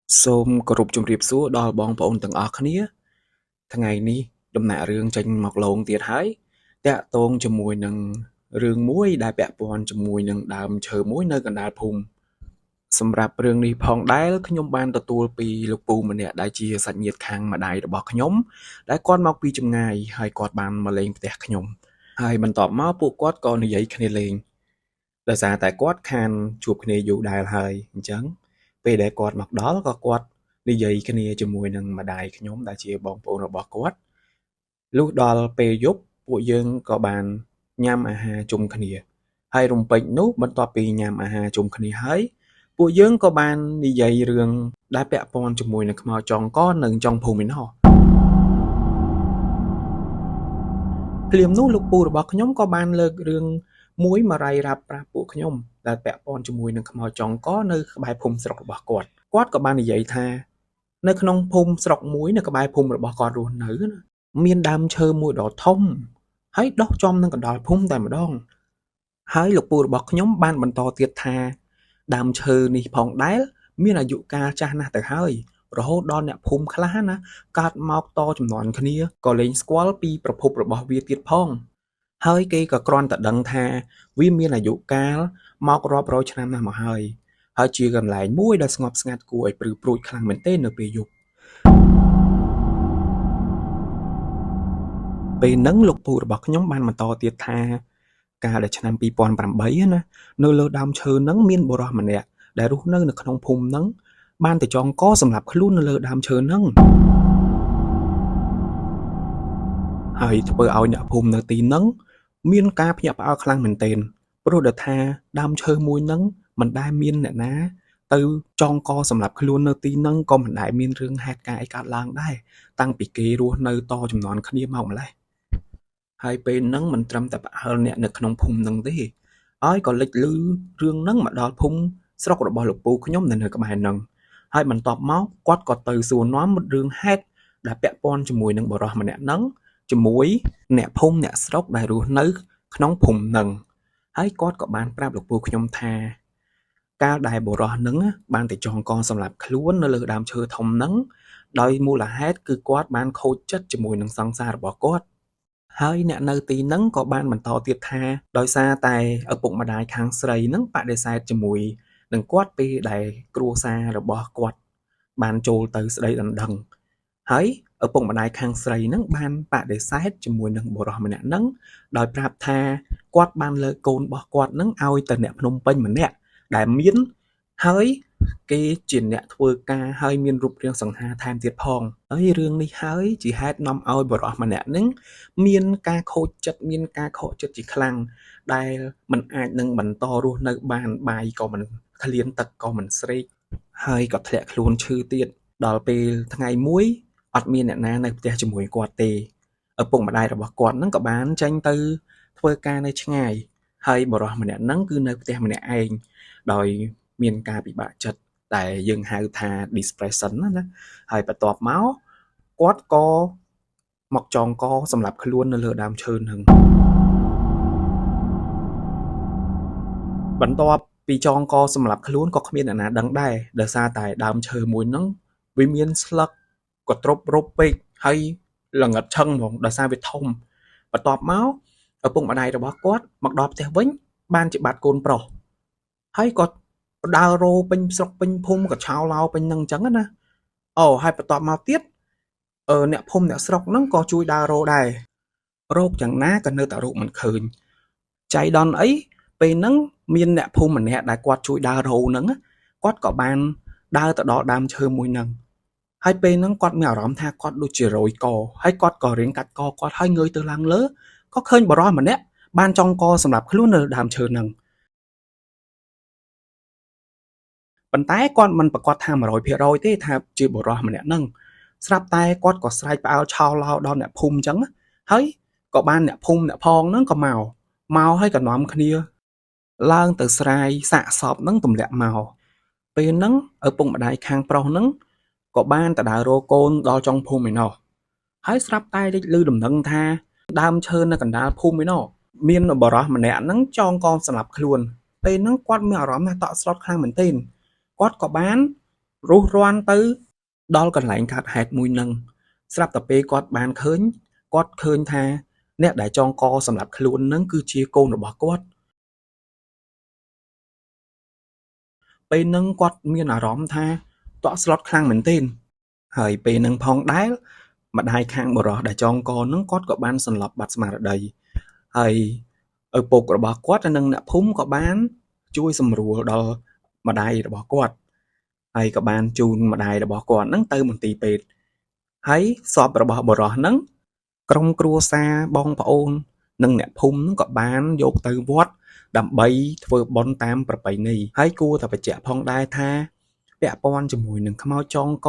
Sôm có rụp chùm riệp xúa đo bong bóng từng ọc khía. Thằng ngày ní, đâm nạ rương chanh mọc lộn tiệt hái. Tẹ tôn cho mùi nâng rương muối đai bẹ bòn cho mùi nâng đàm chờ muối nơi gần đà phùm. Xâm rạp rương ní phong đáy khá nhóm ban tà tùa bì lục bù mà nẹ đai chia sạch nhiệt khang mà đai bọc khá nhóm. Đai con mọc bì chùm ngày hai quạt bàn mà lên tẹt khá nhóm. Hai mình tọp máu bộ quát con như giấy khá nê lên. Đã xa tại quát khan chụp khá nê dụ đai hai chẳng. Về để quạt mặc đó có quạt đi dây cái này cho mùi nâng mà đài cái nhóm đã chia bóng bộ rồi bỏ quát lúc đó pe giúp bộ dương có bàn nhằm hà chung cái này hay rung bệnh nút bật to pi nhằm hà chung cái này hái bộ dương có bàn đi dây rừng đã bẹ pon cho mùi nâng màu tròn có nâng trong phù mình họ liềm nút lúc bù rồi bỏ cái nhóm có bàn lơ rừng muối mà ray rạp rạp bộ cái nhóm đã bẹ pon cho mùi nâng màu tròn có nơi bài phùng sọc bỏ quạt quát có bàn đi dây tha nơi không phun sọc muối nơi cái bài phun rồi bỏ con ruột nữ miên đam chơi mùi đỏ thông hãy đốt trong nên còn đòi phun tại mà đong hãy lục bùi bỏ nhóm ban bần to tiệt tha đam chơi ni phong đáy miên là dụ ca cha na từ hơi rồi hốt đo nẹp phun khá na cắt mọc to chùm nón kia có lên squall piប្រភពរបស់វាទៀតផងហើយគេក៏គ្រាន់តែដឹងថាវាមានអាយុកាលមករាប់រយឆ្នាំណាស់មកហើយជាកន្លែងមួយដែលស្ងប់ស្ងាត់គួរឲ្យព្រឺព្រួចខ្លាំងមែនទែននៅពេលយប់ពេលហ្នឹងលោកពូរបស់ខ្ញុំបានបន្តទៀតថាកាលដែលឆ្នាំ2008ណានៅលើដើមឈើហ្នឹងមានបុរសម្នាក់ដែលរស់នៅក្នុងភូមិហ្នឹងបានទៅចងកសម្រាប់ខ្លួននៅលើដើមឈើហ្នឹងហើយធ្វើឲ្យអ្នកភូមិនៅទីហ្នឹងមានការភ្ញាក់ផ្អើលខ្លាំងមែនទែនព្រោះដែលថាដើមឈើមួយហ្នឹងមិនដែលមានអ្នកណាទៅចងកសម្រាប់ខ្លួននៅទីហ្នឹងក៏មិនដែលមានរឿងហេតុការណ៍អីកើតឡើងដែរតាំងពីគេរស់នៅតចំនួនគ្នាមកម្ល៉េះហើយពេលហ្នឹងមិនត្រឹមតែផ្អើលអ្នកនៅក្នុងភូមិហ្នឹងទេហើយក៏លេចលឺរឿងហ្នឹងមកដល់ភូមិស្រុករបស់លោកពូខ្ញុំនៅក្បែរហ្នឹងហើយបន្ទាប់មកគាត់ក៏ទៅសួរនាំរឿងហេតុដែលពាក់ព័ន្ធជាមួយនឹងបរិសម្នាក់ហ្នឹងជាមួយអ្នកភូមិអ្នកស្រុកដែលរស់នៅក្នុងភូមិហ្នឹងហើយគាត់ក៏បានប្រាប់លោកពូខ្ញុំថាកាលដែលបុរសហ្នឹងបានទៅចងកសម្រាប់ខ្លួននៅលើដើមឈើធំហ្នឹងដោយមូលហេតុគឺគាត់បានខូចចិត្តជាមួយនឹងសង្សាររបស់គាត់ហើយអ្នកនៅទីហ្នឹងក៏បានបន្តទៀតថាដោយសារតែឪពុកម្ដាយខាងស្រីហ្នឹងបដិសេធជាមួយនឹងគាត់ពេលដែលគ្រួសាររបស់គាត់បានចូលទៅស្ដីដណ្ដឹងហើយឪពុកម្ដាយខាងស្រីហ្នឹងបានបដិសេធជាមួយនឹងបុរសម្នាក់ហ្នឹងដោយប្រាប់ថាគាត់បានលើកកូនរបស់គាត់ហ្នឹងឲ្យទៅអ្នកភ្នំពេញម្នាក់ដែលមានហើយគេជាអ្នកធ្វើការហើយមានរូបរាងសង្ហាថែមទៀតផងហើយរឿងនេះហើយជាហេតុនាំឲ្យបុរសម្នាក់ហ្នឹងមានការខូចចិត្តមានការខកចិត្តជាខ្លាំងដែលមិនអាចនឹងបន្តរស់នៅបានបាយក៏មិនឃ្លានទឹកក៏មិនស្រេកហើយក៏ធ្លាក់ខ្លួនឈឺទៀតដល់ពេលថ្ងៃមួយអត់មានអ្នកណានៅផ្ទះជាមួយគាត់ទេឪពុកម្ដាយរបស់គាត់ហ្នឹងក៏បានចេញទៅធ្វើការនៅឆ្ងាយហើយបុរសម្នាក់ហ្នឹងគឺនៅផ្ទះម្នាក់ឯងដោយមានការពិបាកចិត្តតែយើងហៅថា depression ណាហើយបន្ទាប់មកគាត់ក៏មកចងកសម្រាប់ខ្លួននៅលើដើមឈើហ្នឹងបន្ទាប់ពីចងកសម្រាប់ខ្លួនក៏គ្មានអ្នកណាដឹងដែរដោយសារតែដើមឈើមួយហ្នឹងវាមានស្លឹកក៏ទ្រប់រົບពេកហើយល្ងិតឆឹងហ្មងដោយសារវាធំបន្ទាប់មកឪពុកម្ដាយរបស់គាត់មកដល់ផ្ទះវិញបានជាបាត់កូនប្រុសហើយគាត់ដើររោពេញស្រុកពេញភូមិក៏ឆោឡោពេញហ្នឹងអញ្ចឹងណាអូហើយបន្ទាប់មកទៀតអ្នកភូមិអ្នកស្រុកហ្នឹងក៏ជួយដើររោដែររោគយ៉ាងណាក៏នៅតែរោគមិនឃើញចៃដន្យអីពេលហ្នឹងមានអ្នកភូមិម្នាក់ដែលគាត់ជួយដើររោហ្នឹងគាត់ក៏បានដើរទៅដល់ដើមឈើមួយហ្នឹងហើយពេលហ្នឹងគាត់មានអារម្មណ៍ថាគាត់ដូចជារយកហើយគាត់ក៏រៀងកាត់កគាត់ហើយងើយទៅឡើងលើក៏ឃើញបរិសម្នាក់បានចងកសម្រាប់ខ្លួននៅដើមឈើហ្នឹងប៉ុន្តែគាត់មិនប្រកាសថា 100% ទេថាជាបុរសម្នាក់ហ្នឹងស្រាប់តែគាត់ក៏ស្រែកផ្អើលឆោឡោដល់អ្នកភូមិអញ្ចឹងហើយក៏បានអ្នកភូមិអ្នកផងហ្នឹងក៏មកហើយក៏នាំគ្នាឡើងទៅស្រាយសាកសពហ្នឹងទម្លាក់មកពេលហ្នឹងឪពុកម្ដាយខាងប្រុសហ្នឹងក៏បានទៅដើររកកូនដល់ចុងភូមិឯណោះហើយស្រាប់តែលេចឮដំណឹងថាដើមឈើនៅកណ្ដាលភូមិឯណោះមានបុរសម្នាក់ហ្នឹងចងកសម្រាប់ខ្លួនពេលហ្នឹងគាត់មានអារម្មណ៍ថាតក់ស្លុតខ្លាំងមែនទែនគាត់ក៏បាន រុះរាន់ទៅដល់កន្លែងកើតហេតុមួយហ្នឹងស្រាប់តែពេលគាត់បានឃើញគាត់ឃើញថាអ្នកដែលចងកសម្រាប់ខ្លួនហ្នឹងគឺជាកូនរបស់គាត់ពេលហ្នឹងគាត់មានអារម្មណ៍ថាតក់ស្លុតខ្លាំងមែនទែនហើយពេលហ្នឹងផងដែរម្ដាយខាងបុរសដែលចងកហ្នឹងគាត់ក៏បានសន្លប់បាត់ស្មារតីហើយឪពុករបស់គាត់និងអ្នកភូមិក៏បានជួយសម្រួលដល់ម្ដាយរបស់គាត់ហើយក៏បានជូនម្ដាយរបស់គាត់ហ្នឹងទៅមន្ទីរពេទ្យហើយសពរបស់បុរសហ្នឹងក្រុមគ្រួសារបងប្អូននិងអ្នកភូមិហ្នឹងក៏បានយកទៅវត្តដើម្បីធ្វើបុណ្យតាមប្រពៃណីហើយគួរតែបញ្ជាក់ផងដែរថាពាក់ព័ន្ធជាមួយនឹងខ្មោចចងក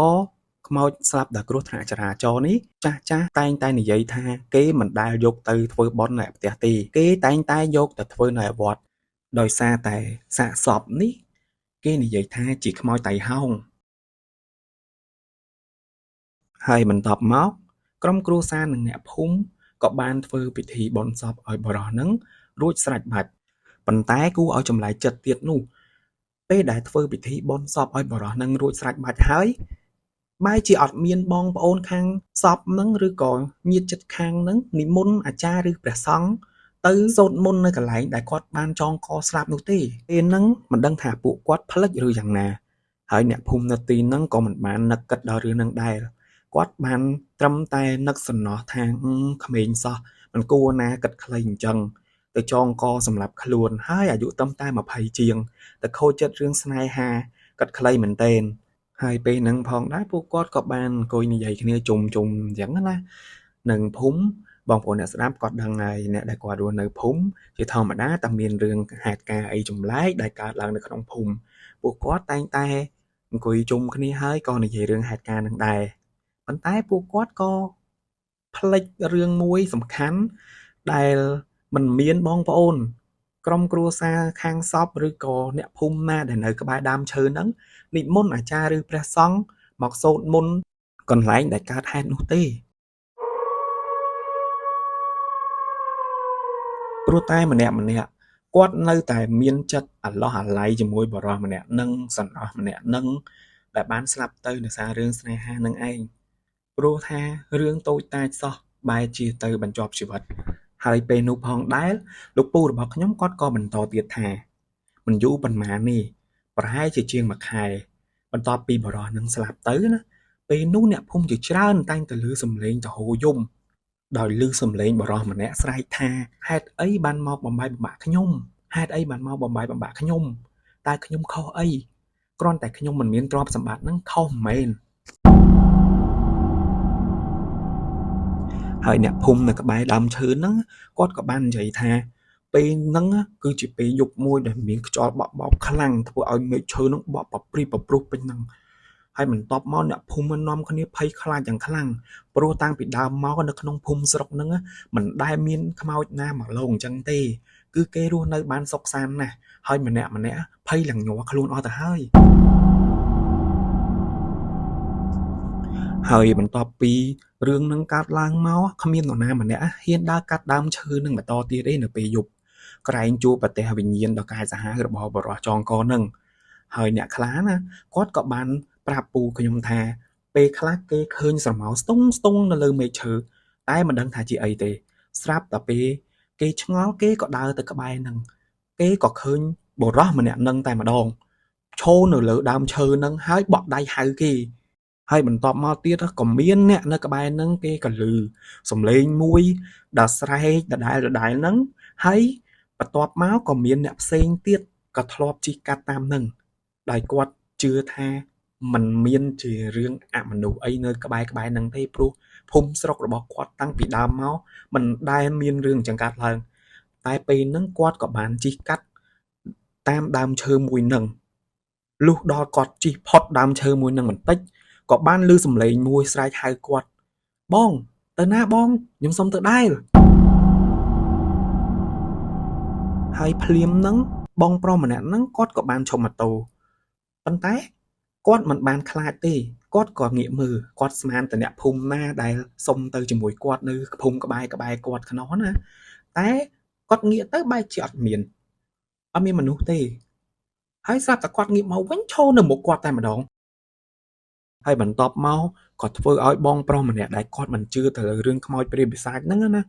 ខ្មោចស្លាប់ដោយគ្រោះថ្នាក់ចរាចរណ៍នេះចាស់តែងតែនិយាយថាគេមិនដែលយកទៅធ្វើបុណ្យនៅផ្ទះទេគេតែងតែយកទៅធ្វើនៅវត្តដោយសារតែសាកសពនេះគេនិយាយថាជាខ្មោចតៃហោងហើយបន្ទាប់មកក្រុមគ្រួសារនិងអ្នកភូមិក៏បានធ្វើពិធីបុណ្យសពឲ្យបុរសហ្នឹងរួចស្រេចបាច់ប៉ុន្តែគួរឲ្យចម្លែកចិត្តទៀតនោះពេលដែលធ្វើពិធីបុណ្យសពឲ្យបុរសហ្នឹងរួចស្រេចបាច់ហើយបែរជាអត់មានបងប្អូនខាងសពហ្នឹងឬក៏ញាតិជិតខាងហ្នឹងនិមន្តអាចារ្យឬព្រះសង្ឃទៅសូត្រមន្តនៅកន្លែងដែលគាត់បានចងកស្លាប់នោះទេពេលហ្នឹងមិនដឹងថាពួកគាត់ភ្លេចឬយ៉ាងណាហើយអ្នកភូមិនៅទីហ្នឹងក៏មិនបាននឹកគិតដល់រឿងហ្នឹងដែរគាត់បានត្រឹមតែនឹកសំណោះថាក្មេងសោះមិនគួរណាគិតខ្លីអញ្ចឹងទៅចងកសម្រាប់ខ្លួនហើយអាយុត្រឹមតែ20ជាងទៅខូចចិត្តរឿងស្នេហាគិតខ្លីមែនទែនហើយពេលហ្នឹងផងដែរពួកគាត់ក៏បានអង្គុយនិយាយគ្នាជុំអញ្ចឹងណានឹងភូមិបងប្អូនអ្នកស្ដាប់គាត់ដឹងហើយអ្នកដែលគាត់រស់នៅភូមិជាធម្មតាតែមានរឿងហេតុការណ៍អីចម្លែកដែលកើតឡើងនៅក្នុងភូមិពួកគាត់តែងតែអង្គុយជុំគ្នាហើយក៏និយាយរឿងហេតុការណ៍ហ្នឹងដែរប៉ុន្តែពួកគាត់ក៏ភ្លេចរឿងមួយសំខាន់ដែលមិនមានបងប្អូនក្រុមគ្រួសារខាងសពឬក៏អ្នកភូមិណាដែលនៅក្បែរដើមឈើហ្នឹងនិមន្តអាចារ្យឬព្រះសង្ឃមកសូត្រមន្តកន្លែងដែលកើតហេតុនោះទេព្រោះតែម្នាក់គាត់នៅតែមានចិត្តអាឡោះអាល័យជាមួយបុរសម្នាក់នឹងសន្នស់ម្នាក់នឹងដែលបានស្លាប់ទៅដោយសាររឿងស្នេហានឹងឯងព្រោះថារឿងតូចតាចសោះបែរជាទៅបញ្ចប់ជីវិតហើយពេលនោះផងដែរលោកពូរបស់ខ្ញុំគាត់ក៏បន្តទៀតថាមិនយូរប៉ុន្មាននេះប្រហែលជាជាងមួយខែបន្ទាប់ពីបុរសនឹងស្លាប់ទៅណាពេលនោះអ្នកភូមិជាច្រើនតែងតែឮសំឡេងទៅហូរយំដោយឮសំឡេងបុរសម្នាក់ស្រែកថាហេតុអីបានមកបំបាយបំបាក់ខ្ញុំហេតុអីបានមកបំបាយបំបាក់ខ្ញុំតើខ្ញុំខុសអីគ្រាន់តែខ្ញុំមិនមានទ្រព្យសម្បត្តិហ្នឹងខុសមែនហើយអ្នកភូមិនៅក្បែរដើមឈើហ្នឹងគាត់ក៏បាននិយាយថាពេលហ្នឹងគឺជាពេលយប់មួយដែលមានខ្យល់បក់បោកខ្លាំងធ្វើឲ្យមែកឈើហ្នឹងបក់ប្រព្រីប្រព្រុសពេញហ្នឹងហើយបន្ទាប់មកអ្នកភូមិនាំគ្នាភ័យខ្លាចយ៉ាងខ្លាំងព្រោះតាំងពីដើមមកនៅក្នុងភូមិស្រុកហ្នឹងមិនដែលមានខ្មោចណាមកលងអញ្ចឹងទេគឺគេរស់នៅបានសុខសាន្តណាស់ហើយម្នាក់ភ័យឡើងញ័រខ្លួនអស់ទៅហើយបន្ទាប់ពីរឿងនឹងកើតឡើងមកគ្មាននរណាម្នាក់ហ៊ានដើរកាត់ដើមឈើនឹងបន្តទៀតទេនៅពេលយប់ក្រែងជួបប្រទះវិញ្ញាណដ៏កាយសាហាវរបស់បរិសចងកនឹងហើយអ្នកខ្លះណាគាត់ក៏បានប្រាប់ពូខ្ញុំថាពេលខ្លះគេឃើញស្រមោលស្ទង់នៅលើមែកឈើតែមិនដឹងថាជាអីទេស្រាប់តែពេលគេឆ្ងល់គេក៏ដើរទៅក្បែរនឹងគេក៏ឃើញបរិសម្នាក់នឹងតែម្ដងឈរនៅលើដើមឈើនឹងហើយបក់ដៃហៅគេហើយបន្ទាប់មកទៀតក៏មានអ្នកនៅក្បែរហ្នឹងគេក៏ឮសំឡេងមួយដែលស្រែកដដែលហ្នឹងហើយបន្ទាប់មកក៏មានអ្នកផ្សេងទៀតក៏ធ្លាប់ជិះកាត់តាមហ្នឹងដោយគាត់ជឿថាมันមានជារឿងអមនុស្សអីនៅក្បែរហ្នឹងទេព្រោះភូមិស្រុករបស់គាត់តាំងពីដើមមកមិនដែលមានរឿងអញ្ចឹងកើតឡើងតែពេលហ្នឹងគាត់ក៏បានជិះកាត់តាមដើមឈើមួយហ្នឹងលុះដល់គាត់ជិះផុតដើមឈើមួយហ្នឹងបន្តិចក៏បានឮសំឡេងមួយស្រែកហៅគាត់បងទៅណាបងខ្ញុំសុំទៅដែរហើយភ្លាមហ្នឹងបងប្រុសម្នាក់ហ្នឹងគាត់ក៏បានឈប់ម៉ូតូប៉ុន្តែគាត់មិនបានខ្លាចទេគាត់ក៏ងាកមើលគាត់ស្មានតអ្នកភូមិណាដែលសុំទៅជាមួយគាត់នៅភូមិក្បែរគាត់ខ្នោះណាតែគាត់ងាកទៅបែរជាអត់មានមនុស្សទេហើយស្រាប់តែគាត់ងាកមកវិញឈរនៅមុខគាត់តែម្ដង ហើយបន្ទាប់មកក៏ធ្វើឲ្យបងប្រុសម្នាក់ដែលគាត់មិនជឿទៅលើរឿងខ្មោចព្រាយបិសាចហ្នឹងណា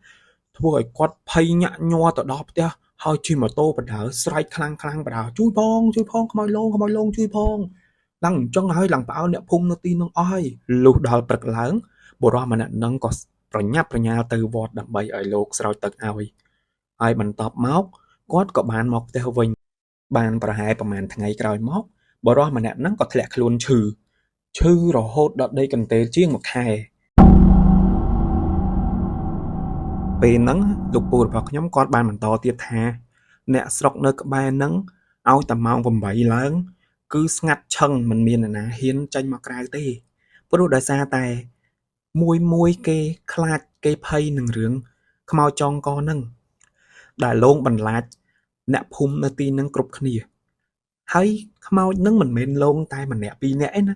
ធ្វើឲ្យគាត់ភ័យញាក់ញ័រទៅដល់ផ្ទះហើយជិះម៉ូតូបណ្ដើរស្រែកខ្លាំងៗបណ្ដើរជួយផងខ្មោចលងជួយផងឡើងអញ្ចឹងហើយឡើងផ្អើលអ្នកភូមិនៅទីនោះអស់ហើយលុះដល់ព្រឹកឡើងបុរសម្នាក់ហ្នឹងក៏ប្រញាប់ប្រញាល់ទៅវត្តដើម្បីឲ្យលោកស្រោចទឹកឲ្យហើយបន្ទាប់មកគាត់ក៏បានមកផ្ទះវិញបានប្រហែលប្រហែលថ្ងៃក្រោយមកបុរសម្នាក់ហ្នឹងក៏ធ្លាក់ខ្លួនឈឺរហូតដល់ដេកកន្ទេលជាង1ខែពេលហ្នឹងលោកពូរបស់ខ្ញុំគាត់បានបន្តទៀតថាអ្នកស្រុកនៅក្បែរហ្នឹងឲ្យតែម៉ោង8ឡើងគឺស្ងាត់ឈឹងមិនមានអ្នកណាហ៊ានចេញមកក្រៅទេព្រោះដោយសារតែមួយគេខ្លាចគេភ័យនឹងរឿងខ្មោចចងកហ្នឹងដែលលងបន្លាចអ្នកភូមិនៅទីហ្នឹងគ្រប់គ្នាហើយខ្មោចហ្នឹងមិនមែនលងតែម្នាក់ពីរនាក់ឯណា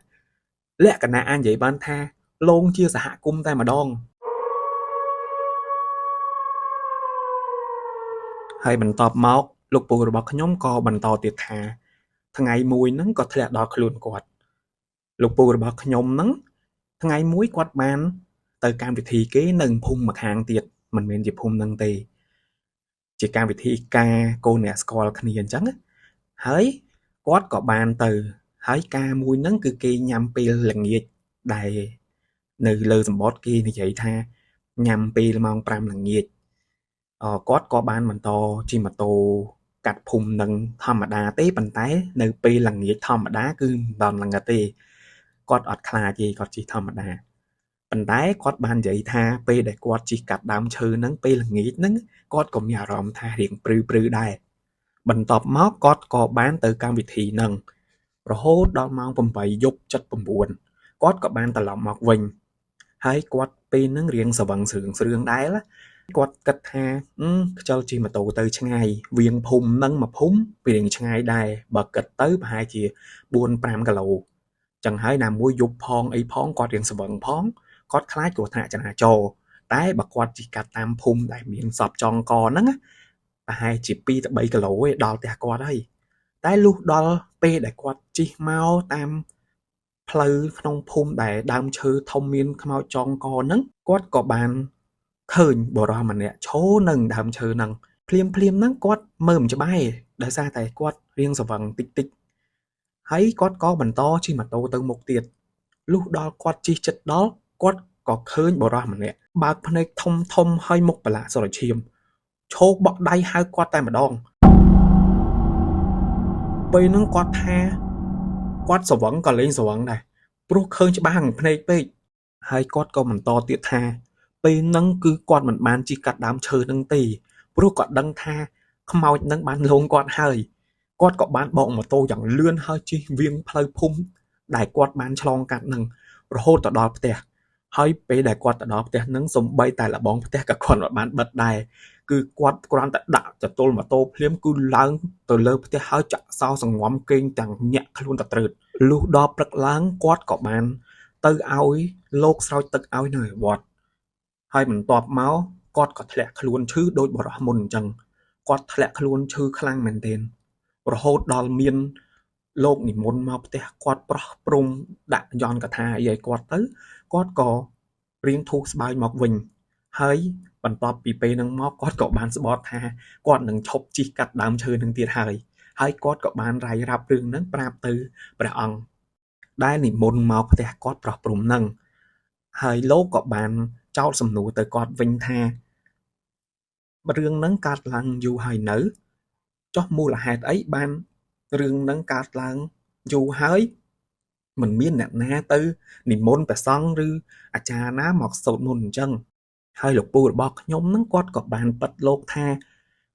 លក្ខណៈអាចនិយាយបានថាលងជាសហគមន៍តែម្ដងហើយបន្ទាប់មកលោកពូរបស់ខ្ញុំក៏បន្តទៀតថាថ្ងៃមួយហ្នឹងក៏ធ្លាក់ដល់ខ្លួនគាត់លោកពូរបស់ខ្ញុំហ្នឹងថ្ងៃមួយគាត់បានទៅកម្មវិធីគេនៅភូមិម្ខាងទៀតមិនមែនជាភូមិហ្នឹងទេជាកម្មវិធីការកូនអ្នកស្គាល់គ្នាអញ្ចឹងហើយគាត់ក៏បានទៅហើយការមួយហ្នឹងគឺគេញ៉ាំពេលល្ងាចដែលនៅលើសម្បត្តិគេនិយាយថាញ៉ាំពេលម៉ោង5ល្ងាចគាត់ក៏បានបន្តជិះម៉ូតូកាត់ភូមិនឹងធម្មតាទេប៉ុន្តែនៅពេលល្ងាចធម្មតាគឺមិនដល់ល្ងឹតទេគាត់អត់ខ្លាចទេគាត់ជិះធម្មតាប៉ុន្តែគាត់បាននិយាយថាពេលដែលគាត់ជិះកាត់ដើមឈើហ្នឹងពេលល្ងាចហ្នឹងគាត់ក៏មានអារម្មណ៍ថារៀងព្រឺដែរបន្ទាប់មកគាត់ក៏បានទៅកម្មវិធីហ្នឹងរហូតដល់ម៉ោង8យប់7 9គាត់ក៏បានត្រឡប់មកវិញហើយគាត់ពេលហ្នឹងរៀងស្វឹងស្រឿងដែរគាត់គិតថាខ្ជិលជិះម៉ូតូទៅឆ្ងាយវៀងភូមិហ្នឹងមកភូមិវារៀងឆ្ងាយដែរបើគិតទៅប្រហែលជា 4-5 គីឡូចឹងហើយណាមួយយប់ផងអីផងគាត់រៀងស្វឹងផងគាត់ខ្លាចគ្រោះថ្នាក់ចរាចរណ៍តែបើគាត់ជិះកាត់តាមភូមិដែលមានសពចងកហ្នឹងប្រហែលជា 2-3 គីឡូឯងដល់ផ្ទះគាត់ហើយតែលុះដល់ពេលដែលគាត់ជិះមកតាមផ្លូវក្នុងភូមិដែលដើមឈើធំមានខ្មោចចងកហ្នឹងគាត់ក៏បានឃើញបុរសម្នាក់ឈរនៅដើមឈើហ្នឹងភ្លាមហ្នឹងគាត់មើលមិនច្បាស់ដោយសារតែគាត់រៀងស្វឹងតិចហើយគាត់ក៏បន្តជិះម៉ូតូទៅមុខទៀតលុះដល់គាត់ជិះជិតដល់គាត់ក៏ឃើញបុរសម្នាក់បើកភ្នែកធំហើយមុខប្រឡាក់ស្រឈាមឈោកបក់ដៃហៅគាត់តែម្ដងពេលហ្នឹងគាត់ថាគាត់ស្វឹងក៏លេងស្វឹងដែរព្រោះឃើញច្បាស់នឹងភ្នែកពេកហើយគាត់ក៏បន្តទៀតថាពេលហ្នឹងគឺគាត់មិនបានជិះកាត់ដើមឈើហ្នឹងទេព្រោះគាត់ដឹងថាខ្មោចហ្នឹងបានលងគាត់ហើយគាត់ក៏បានបកម៉ូតូយ៉ាងលឿនហើយជិះវៀងផ្លូវភូមិដែលគាត់បានឆ្លងកាត់ហ្នឹងរហូតទៅដល់ផ្ទះហើយពេលដែលគាត់ទៅដល់ផ្ទះហ្នឹងសំបីតែលបងផ្ទះក៏គាត់បានបិទដែរគឺគាត់គ្រាន់តែដាក់ចតុលម៉ូតូភ្លាមគឺឡើងទៅលើផ្ទះហើយចាក់សោសង្ងំគេងទាំងញាក់ខ្លួនតត្រើតលុះដល់ព្រឹកឡើងគាត់ក៏បានទៅឲ្យលោកស្រោចទឹកឲ្យនៅវត្តហើយបន្ទាប់មកគាត់ក៏ធ្លាក់ខ្លួនឈឺដូចបរោះមុនអញ្ចឹងគាត់ធ្លាក់ខ្លួនឈឺខ្លាំងមែនទែនរហូតដល់មានលោកនិមន្តមកផ្ទះគាត់ប្រោះព្រំដាក់យន្តកថាអីឲ្យគាត់ទៅគាត់ក៏រៀងធូរស្បើយមកវិញហើយបន្ទាប់ពីពេលហ្នឹងមកគាត់ក៏បានស្បត់ថាគាត់នឹងឈប់ជិះកាត់ដើមឈើនឹងទៀតហើយគាត់ក៏បានរាយរាប់រឿងហ្នឹងប្រាប់ទៅព្រះអង្គដែលនិមន្តមកផ្ទះគាត់ប្រោះព្រំហ្នឹងហើយលោកក៏បានចោទសំណួរទៅគាត់វិញថារឿងហ្នឹងកើតឡើងយូរហើយនៅចុះមូលហេតុអីបានរឿងហ្នឹងកើតឡើងយូរហើយមិនមានអ្នកណាទៅនិមន្តព្រះសង្ឃឬអាចារ្យណាមកសូត្រមន្តអញ្ចឹងហើយលោកពូរបស់ខ្ញុំហ្នឹងគាត់ក៏បានបិទលោកថា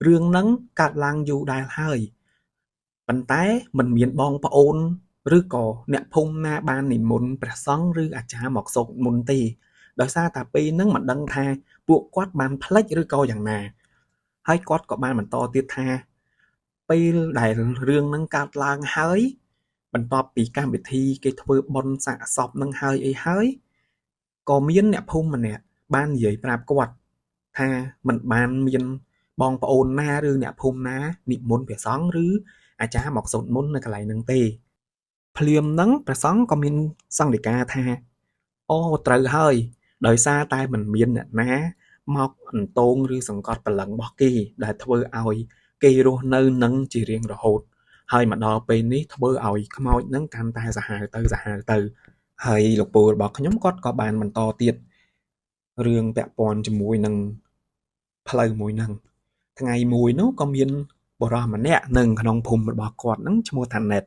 រឿងហ្នឹងកើតឡើងយូរដែរហើយប៉ុន្តែមិនមានបងប្អូនឬក៏អ្នកភូមិណាបាននិមន្តព្រះសង្ឃឬអាចារ្យមកសូត្រមន្តទេដោយសារតែពេលហ្នឹងមិនដឹងថាពួកគាត់បានផ្លិចឬក៏យ៉ាងណាហើយគាត់ក៏បានបន្តទៀតថាពេលដែលរឿងហ្នឹងកើតឡើងហើយបន្ទាប់ពីកម្មវិធីគេធ្វើបុណ្យសាកសពនឹងហើយអីហើយក៏មានអ្នកភូមិម្នាក់បាននិយាយប្រាប់គាត់ថាមិនបានមានបងប្អូនណាឬអ្នកភូមិណានិមន្តព្រះសង្ឃឬអាចារ្យមកសូត្រមន្តនៅកន្លែងហ្នឹងទេ ភ្លាមហ្នឹងព្រះសង្ឃក៏មានសង្ឃដីកាថាអូត្រូវហើយដោយសារតែមិនមានអ្នកណាមកអន្ទងឬសង្កត់ព្រលឹងរបស់គេដែលធ្វើឲ្យគេរស់នៅនឹងជារៀងរហូតហើយមកដល់ពេលនេះធ្វើឲ្យខ្មោចហ្នឹងកាន់តែសាហាវទៅហើយលោកពូរបស់ខ្ញុំគាត់ក៏បានបន្តទៀតរឿងពាក់ព័ន្ធជាមួយនឹងផ្លូវមួយហ្នឹងថ្ងៃមួយនោះក៏មានបុរសម្នាក់នៅក្នុងភូមិរបស់គាត់ហ្នឹងឈ្មោះថាណេត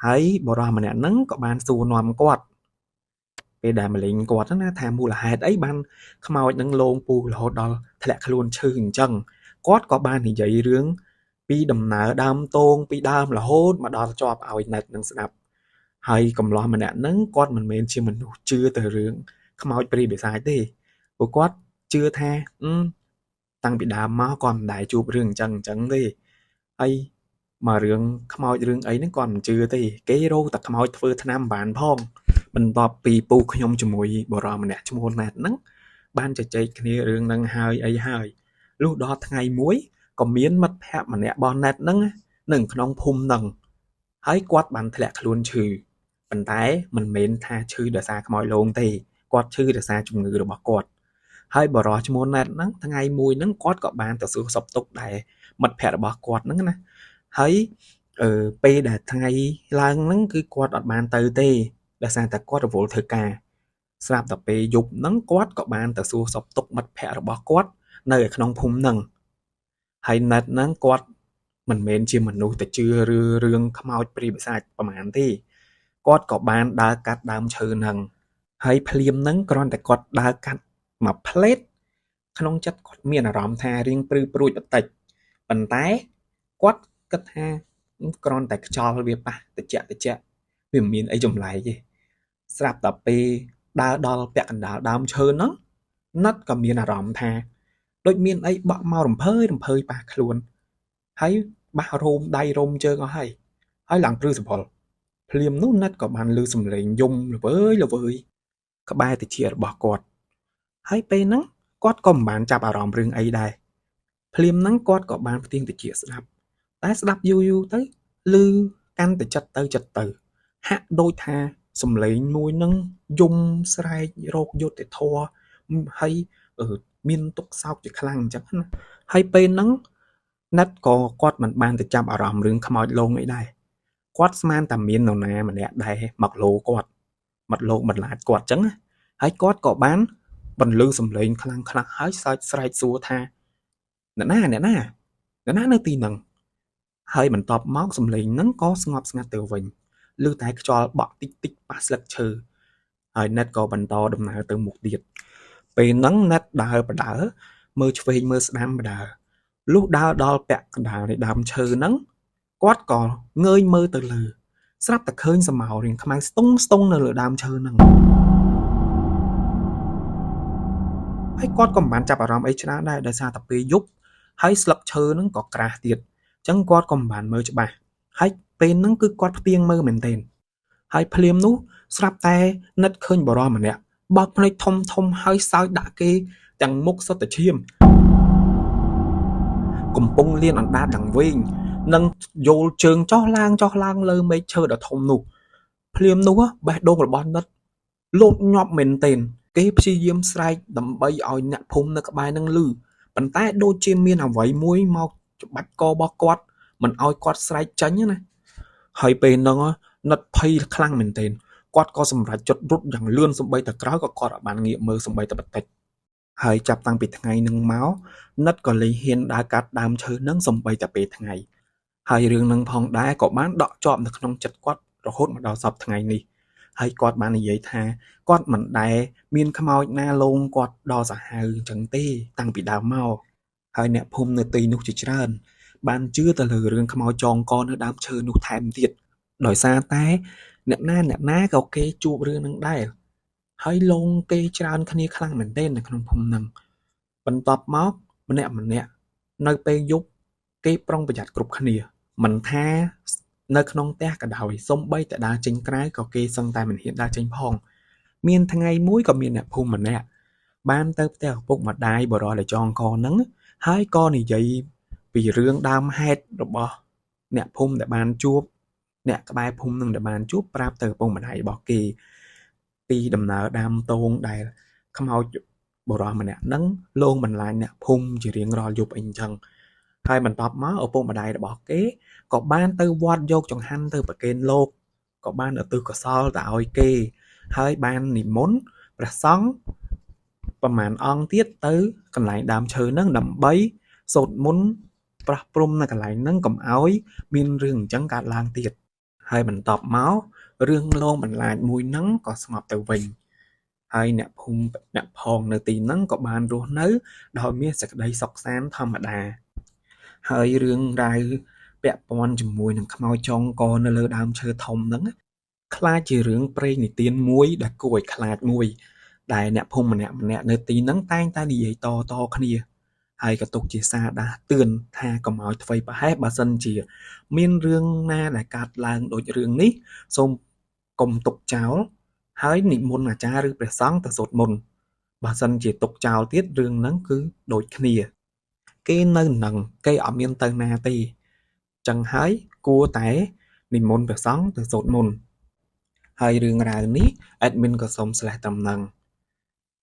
ហើយបុរសម្នាក់ហ្នឹងក៏បានសួរនាំគាត់ពេលដែលម្លេងគាត់ណាថាមូលហេតុអីបានខ្មោចនឹងលងពូរហូតដល់ធ្លាក់ខ្លួនឈឺអញ្ចឹងគាត់ក៏បាននិយាយរឿងពីដំណើរដើមតងពីដើមរហូតមកដល់ជាប់ឲ្យណេតនឹងស្ដាប់ហើយកំឡោះម្នាក់ហ្នឹងគាត់មិនមែនជាមនុស្សជឿទៅរឿងខ្មោចព្រាយបិសាចទេព្រោះគាត់ជឿថាតាំងពីដើមមកគាត់មិនដែលជួបរឿងអញ្ចឹងទេហើយមករឿងខ្មោចរឿងអីហ្នឹងគាត់មិនជឿទេគេរោតែខ្មោចធ្វើថ្នាំបានផងបន្ទាប់ពីពូខ្ញុំជាមួយបរិសម្នាក់ឈ្មោះណេតហ្នឹងបានជជែកគ្នារឿងហ្នឹងហើយអីហើយលុះដល់ថ្ងៃមួយក៏មានមិត្តភ័ក្តិម្នាក់របស់ណេតហ្នឹងនៅក្នុងភូមិហ្នឹងហើយគាត់បានធ្លាក់ខ្លួនឈឺប៉ុន្តែមិនមែនថាឈឺដោយសារខ្មោចលងទេគាត់ឈឺដោយសារជំងឺរបស់គាត់ហើយបរិសឈ្មោះណេតហ្នឹងថ្ងៃមួយហ្នឹងគាត់ក៏បានទៅសួរសុខទុក្ខដែរមិត្តភ័ក្តិរបស់គាត់ហ្នឹងណាហើយពេលដែលថ្ងៃឡើងហ្នឹងគឺគាត់អត់បានទៅទេដោយសារតែគាត់រវល់ធ្វើការស្រាប់តែពេលយប់ហ្នឹងគាត់ក៏បានទៅសួរសុខទុក្ខមិត្តភ័ក្តិរបស់គាត់នៅក្នុងភូមិហ្នឹងហើយណេតហ្នឹងគាត់មិនមែនជាមនុស្សទៅជឿរឿងខ្មោចព្រាយបិសាចប្រហែលទេគាត់ក៏បានដើរកាត់ដើមឈើហ្នឹងហើយភ្លាមហ្នឹងគ្រាន់តែគាត់ដើរកាត់មួយផ្លេតក្នុងចិត្តគាត់មានអារម្មណ៍ថារៀងព្រឺព្រួចបន្តិចប៉ុន្តែគាត់គិតថាគ្រាន់តែខ្យល់វាប៉ះតិចវាមិនមានអីចម្លែកទេស្រាប់តែពេលដើរដល់ពាក់កណ្ដាលដើមឈើហ្នឹងណិតក៏មានអារម្មណ៍ថាដូចមានអីបក់មករំភើយប៉ះខ្លួនហើយបាសរោមដៃរោមជើងអស់ហើយឡើងព្រឺសផលភ្លាមនោះណិតក៏បានឮសំឡេងយំល្វើយក្បែរតិចរបស់គាត់ហើយពេលហ្នឹងគាត់ក៏មិនបានចាប់អារម្មណ៍រឿងអីដែរភ្លាមហ្នឹងគាត់ក៏បានផ្ទៀងតិចស្ដាប់តែស្ដាប់យូរទៅឮកាន់តែចិត្តទៅហាក់ដូចថាសំឡេងមួយហ្នឹងយំស្រែករោគយុត្តិធម៌ហើយមានទុក្ខសោកជាខ្លាំងអញ្ចឹងណាហើយពេលហ្នឹងណាត់ក៏គាត់មិនបានទៅចាប់អារម្មណ៍រឿងខ្មោចលងអីដែរគាត់ស្មានតែមាននរណាម្នាក់ដែរមកលោគាត់មកលោកបន្លាចគាត់អញ្ចឹងហើយគាត់ក៏បានបន្លឺសំឡេងខ្លាំងហើយសើចស្រែកសួរថាអ្នកណានៅទីហ្នឹងហើយបន្ទាប់មកសំឡេងហ្នឹងក៏ស្ងប់ស្ងាត់ទៅវិញឮតែខ្យល់បក់តិចប៉ះស្លឹកឈើហើយណេតក៏បន្តដំណើរទៅមុខទៀតពេលហ្នឹងណេតដើរមើលឆ្វេងមើលស្ដាំបដើលុះដើរដល់ពាក់កណ្ដាលនៃដើមឈើហ្នឹងគាត់ក៏ងើយមើលទៅលើស្រាប់តែឃើញសមោរៀងខ្មៅស្ទង់នៅលើដើមឈើហ្នឹងហើយគាត់ក៏មិនបានចាប់អារម្មណ៍អីច្រើនដែរដោយសារតែពេលយប់ហើយស្លឹកឈើហ្នឹងក៏ក្រាស់ទៀតអញ្ចឹងគាត់ក៏មិនបានមើលច្បាស់ហើយពេលហ្នឹងគឺគាត់ផ្ទៀងមើលមែនទែនហើយភ្លាមនោះស្រាប់តែនិតឃើញបរិសម្នាក់បើកភ្នែកធំហើយសើចដាក់គេទាំងមុខសុទ្ធតែឈាមកំពុងលៀនអណ្ដាតទាំងវែងនិងយល់ជើងចោះឡើងលើមេឃឈើដ៏ធំនោះភ្លាមនោះបេះដូងរបស់និតលោតញាប់មែនទែនគេព្យាយាមស្រែកដើម្បីឲ្យអ្នកភូមិនៅក្បែរនឹងឮប៉ុន្តែដូចជាមានអ្វីមួយមកច្បាច់ករបស់គាត់មិនឲ្យគាត់ស្រែកចេញណាហើយពេលហ្នឹងនិតភ័យខ្លាំងមែនទែនគាត់ក៏សម្រេចចិត្តរត់យ៉ាងលឿនសម្បីតែក្រោយក៏គាត់អត់បានងាកមើលសម្បីតែបន្តិចហើយចាប់តាំងពីថ្ងៃហ្នឹងមកនិតក៏លែងហ៊ានដើរកាត់ដើមឈើហ្នឹងសម្បីតែពេលថ្ងៃហើយរឿងហ្នឹងផងដែរក៏បានដក់ជាប់នៅក្នុងចិត្តគាត់រហូតមកដល់សប្តាហ៍ថ្ងៃនេះហើយគាត់បាននិយាយថាគាត់មិនដែលមានខ្មោចណាលងគាត់ដល់សាហាវអញ្ចឹងទេតាំងពីដើមមកហើយអ្នកភូមិនៅទីនោះជាច្រើនបានជឿទៅលើរឿងខ្មោចចងកនៅដើមឈើនោះថែមទៀតដោយសារតែអ្នកណាក៏គេជួបរឿងនឹងដែរហើយលងគេច្រើនគ្នាខ្លាំងមែនទែននៅក្នុងភូមិហ្នឹងបន្ទាប់មកម្នាក់នៅពេលយប់គេប្រុងប្រយ័ត្នគ្រប់គ្នាមិនថានៅក្នុងផ្ទះក៏ដោយសំបីតែដើរចេញក្រៅក៏គេសឹងតែមិនហ៊ានដើរចេញផងមានថ្ងៃមួយក៏មានអ្នកភូមិម្នាក់បានទៅផ្ទះឪពុកម្ដាយបរិសដែលចងកហ្នឹងហើយក៏និយាយពីរឿងដើមហេតុរបស់អ្នកភូមិដែលបានជួប អ្នកក្បែរភូមិនឹងដែលបានជួបប្រាប់ទៅឪពុកម្ដាយរបស់គេពីដំណើរដើមទងដែលខ្មោចបុរសម្នាក់ហ្នឹងលងបន្លាចអ្នកភូមិជារៀងរាល់យប់អីអញ្ចឹងហើយបន្ទាប់មកឪពុកម្ដាយរបស់គេក៏បានទៅវត្តយកចង្ហាន់ទៅប្រគេនលោកក៏បានឧទ្ទិសកុសលទៅឲ្យគេហើយបាននិមន្តព្រះសង្ឃប្រមាណអង្គទៀតទៅកន្លែងដើមឈើហ្នឹងដើម្បីសូត្រមន្តប្រោះព្រំនៅកន្លែងហ្នឹងកុំឲ្យមានរឿងអញ្ចឹងកើតឡើងទៀតហើយបន្ទាប់មករឿងលងបន្លាចមួយហ្នឹងក៏ស្ងប់ទៅវិញហើយអ្នកភូមិអ្នកផងនៅទីហ្នឹងក៏បានរស់នៅដោយមានសេចក្តីសុខសាន្តធម្មតាហើយរឿងរ៉ាវពាក់ព័ន្ធជាមួយនឹងខ្មោចចងកនៅលើដើមឈើធំហ្នឹងខ្លាចជារឿងព្រេងនិទានមួយដែលគួរឲ្យខ្លាចមួយដែលអ្នកភូមិម្នាក់នៅទីហ្នឹងតែងតែនិយាយតគ្នាហើយក៏ទុកជាសារដាស់តឿនថាកុំឲ្យធ្វេសប្រហែសបើសិនជាមានរឿងណាដែលកើតឡើងដូចរឿងនេះសូមកុំទុកចោលហើយនិមន្តអាចារ្យឬព្រះសង្ឃទៅសូត្រមន្តបើសិនជាទុកចោលទៀតរឿងហ្នឹងគឺដូចគ្នាគេនៅនឹងគេអត់មានទៅណាទេចឹងហើយគួរតែនិមន្តព្រះសង្ឃទៅសូត្រមន្តហើយរឿងរ៉ាវនេះ admin ក៏សូមស្លេះត្រឹមហ្នឹង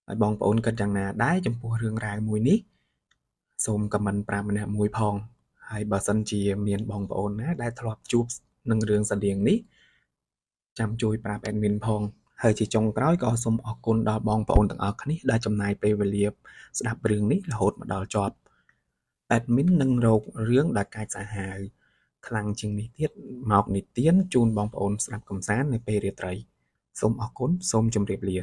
ហើយបងប្អូនគិតយ៉ាងណាដែរចំពោះរឿងរ៉ាវមួយនេះសូម comment ប្រាប់ម្នាក់មួយផងហើយបើសិនជាមានបងប្អូនណាដែលធ្លាប់ជួបនឹងរឿងស្តៀងនេះចាំជួយប្រាប់ admin ផងហើយជាចុងក្រោយក៏សូមអរគុណដល់បងប្អូនទាំងអស់គ្នាដែលចំណាយពេលវេលាស្ដាប់រឿងនេះរហូតមកដល់ចប់ admin នឹងរករឿងដែលកាចសាហាវខ្លាំងជាងនេះទៀតមកនិទានជូនបងប្អូនស្ដាប់កំសាន្តនៅពេលរាត្រីសូមអរគុណសូមជម្រាបលា